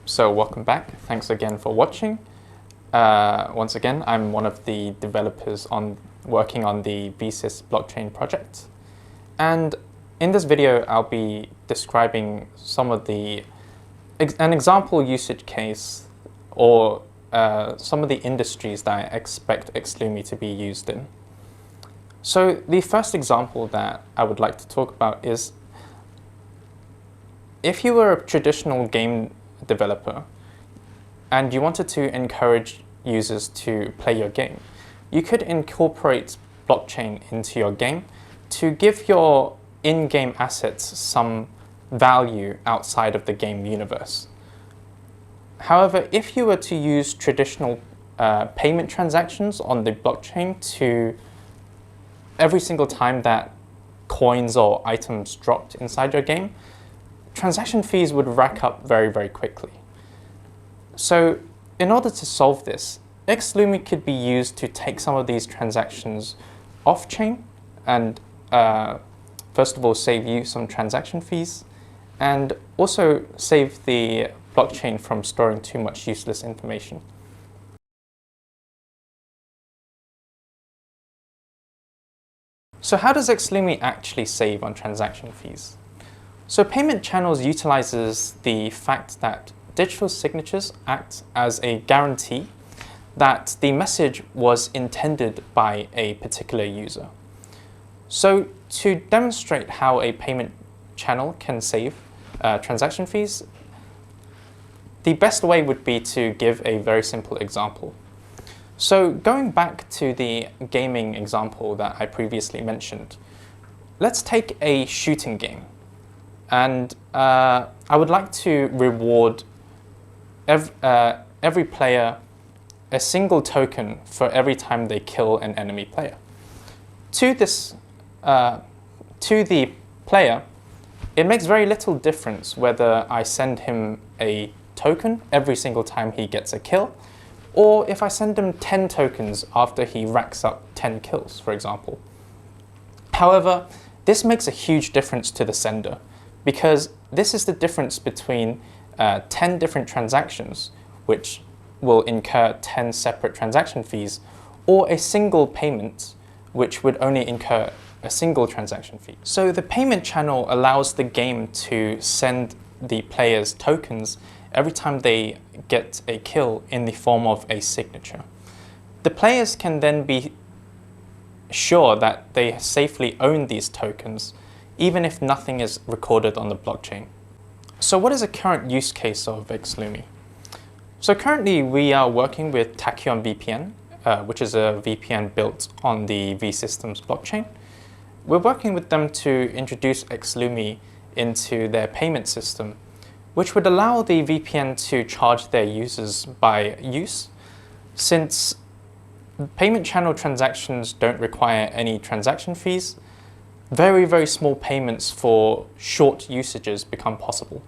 So welcome back. Thanks again for watching. Once again, I'm one of the developers working on the VSYS blockchain project. And in this video, I'll be describing some of an example usage case or some of the industries that I expect xLumi to be used in. So the first example that I would like to talk about is if you were a traditional game developer and you wanted to encourage users to play your game, you could incorporate blockchain into your game to give your in-game assets some value outside of the game universe. However, if you were to use traditional payment transactions on the blockchain to every single time that coins or items dropped inside your game, transaction fees would rack up very, very quickly. So in order to solve this, xLumi could be used to take some of these transactions off-chain and first of all save you some transaction fees and also save the blockchain from storing too much useless information. So how does xLumi actually save on transaction fees? So payment channels utilizes the fact that digital signatures act as a guarantee that the message was intended by a particular user. So to demonstrate how a payment channel can save transaction fees, the best way would be to give a very simple example. So going back to the gaming example that I previously mentioned, let's take a shooting game. And I would like to reward every player a single token for every time they kill an enemy player. To the player, it makes very little difference whether I send him a token every single time he gets a kill, or if I send him 10 tokens after he racks up 10 kills, for example. However, this makes a huge difference to the sender, because this is the difference between 10 different transactions, which will incur 10 separate transaction fees, or a single payment, which would only incur a single transaction fee. So the payment channel allows the game to send the players tokens every time they get a kill in the form of a signature. The players can then be sure that they safely own these tokens, even if nothing is recorded on the blockchain. So what is a current use case of xLumi? So currently we are working with Tachyon Vpn, which is a VPN built on the vSystems blockchain. We're working with them to introduce xLumi into their payment system, which would allow the VPN to charge their users by use. Since payment channel transactions don't require any transaction fees, very, very small payments for short usages become possible.